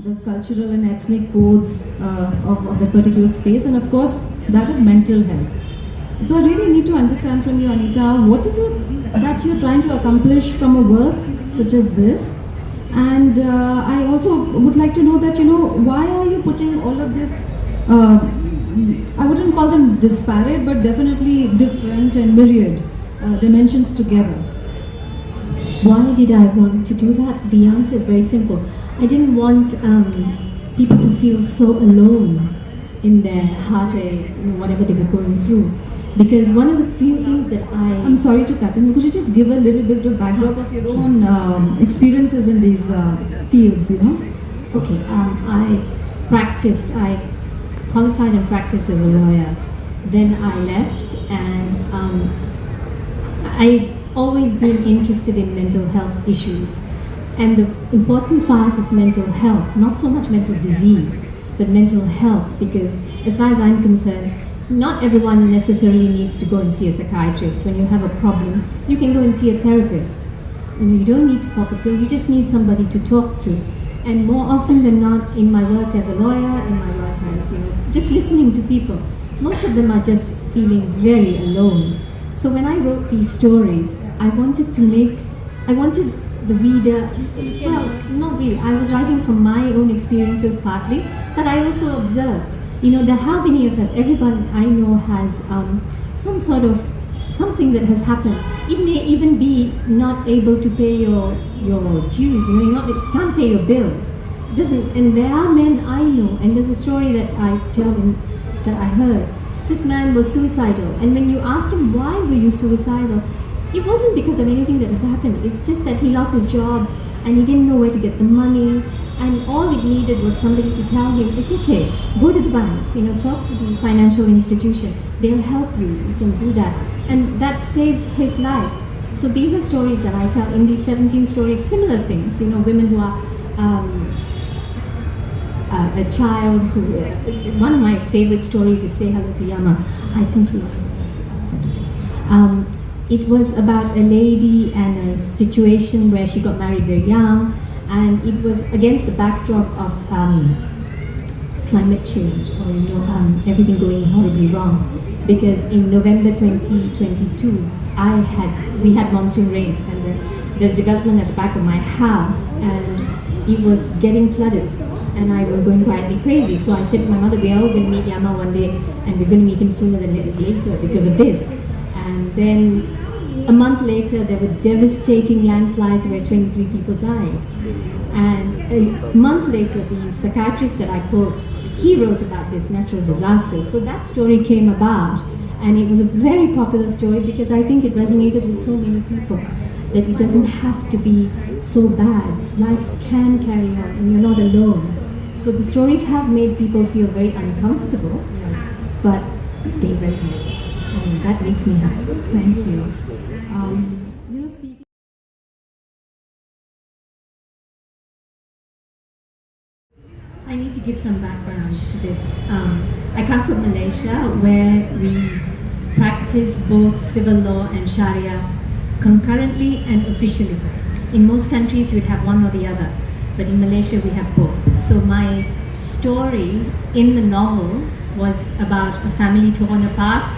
the cultural and ethnic codes of that particular space, and of course that of mental health. So I really need to understand from you, Aneeta, what is it that you're trying to accomplish from a work such as this? And I also would like to know that, why are you putting all of this, I wouldn't call them disparate, but definitely different and myriad dimensions together? Why did I want to do that? The answer is very simple. I didn't want people to feel so alone in their heartache, whatever they were going through. Because one of the few things that I'm sorry to cut in. Could you just give a little bit of backdrop of your own experiences in these fields, Okay, I qualified and practiced as a lawyer. Then I left, and I've always been interested in mental health issues. And the important part is mental health, not so much mental disease, but mental health, because as far as I'm concerned, not everyone necessarily needs to go and see a psychiatrist. When you have a problem, you can go and see a therapist. And you don't need to pop a pill, you just need somebody to talk to. And more often than not, in my work as a lawyer, in my work as, just listening to people, most of them are just feeling very alone. So when I wrote these stories, I wanted the reader, well, not really, I was writing from my own experiences partly, but I also observed, that how many of us, everyone I know has some sort of something that has happened. It may even be not able to pay your dues, you can't pay your bills. And there are men I know, and there's a story that I tell him that I heard. This man was suicidal, and when you asked him, why were you suicidal? It wasn't because of anything that had happened. It's just that he lost his job and he didn't know where to get the money, and all it needed was somebody to tell him, it's okay, go to the bank, talk to the financial institution, they'll help you, you can do that. And that saved his life. So these are stories that I tell in these 17 stories, similar things, women who are a child who, one of my favorite stories is Say Hello to Yama. I think you it was about a lady and a situation where she got married very young, and it was against the backdrop of climate change, or everything going horribly wrong. Because in November 2022, we had monsoon rains, and there's development at the back of my house, and it was getting flooded, and I was going quietly crazy. So I said to my mother, we are all going to meet Yama one day, and we're going to meet him sooner than later because of this. And then a month later, there were devastating landslides where 23 people died. And a month later, the psychiatrist that I quote, he wrote about this natural disaster. So that story came about, and it was a very popular story because I think it resonated with so many people, that it doesn't have to be so bad. Life can carry on, and you're not alone. So the stories have made people feel very uncomfortable, but they resonate, and that makes me happy. Thank you. Speaking. I need to give some background to this. I come from Malaysia, where we practice both civil law and Sharia concurrently and officially. In most countries, you would have one or the other, but in Malaysia, we have both. So my story in the novel was about a family torn apart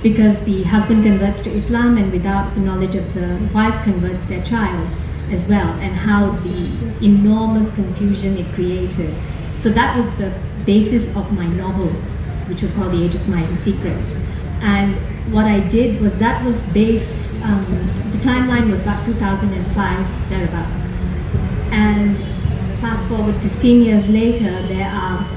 because the husband converts to Islam, and without the knowledge of the wife converts their child as well, and how the enormous confusion it created. So that was the basis of my novel, which was called The Age of Smiling Secrets. And what I did was, that was based, the timeline was about 2005, thereabouts. And fast forward 15 years later, there are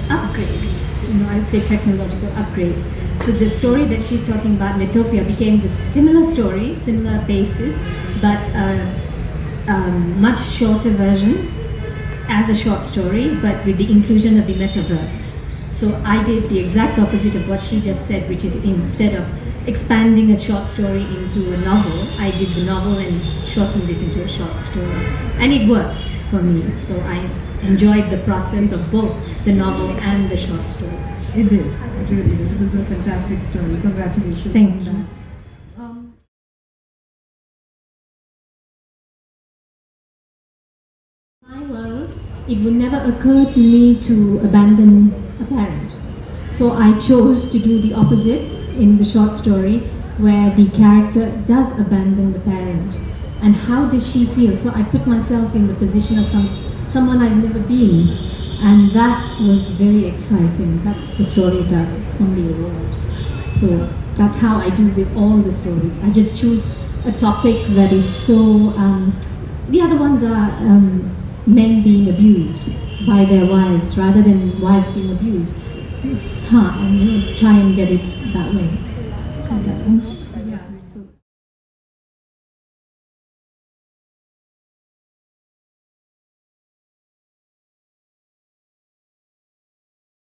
upgrades, I'd say technological upgrades. So the story that she's talking about, Metopia, became the similar story, similar basis, but a much shorter version as a short story, but with the inclusion of the metaverse. So I did the exact opposite of what she just said, which is instead of expanding a short story into a novel, I did the novel and shortened it into a short story. And it worked for me, so I enjoyed the process of both the novel and the short story. It did, it really did. It was a fantastic story. Congratulations. Thank you. My world it would never occur to me to abandon a parent. So I chose to do the opposite in the short story, where the character does abandon the parent. And how does she feel? So I put myself in the position of someone I've never been. And that was very exciting. That's the story that won the award. So that's how I do with all the stories. I just choose a topic that is so... the other ones are men being abused by their wives rather than wives being abused. And try and get it that way. So that one's...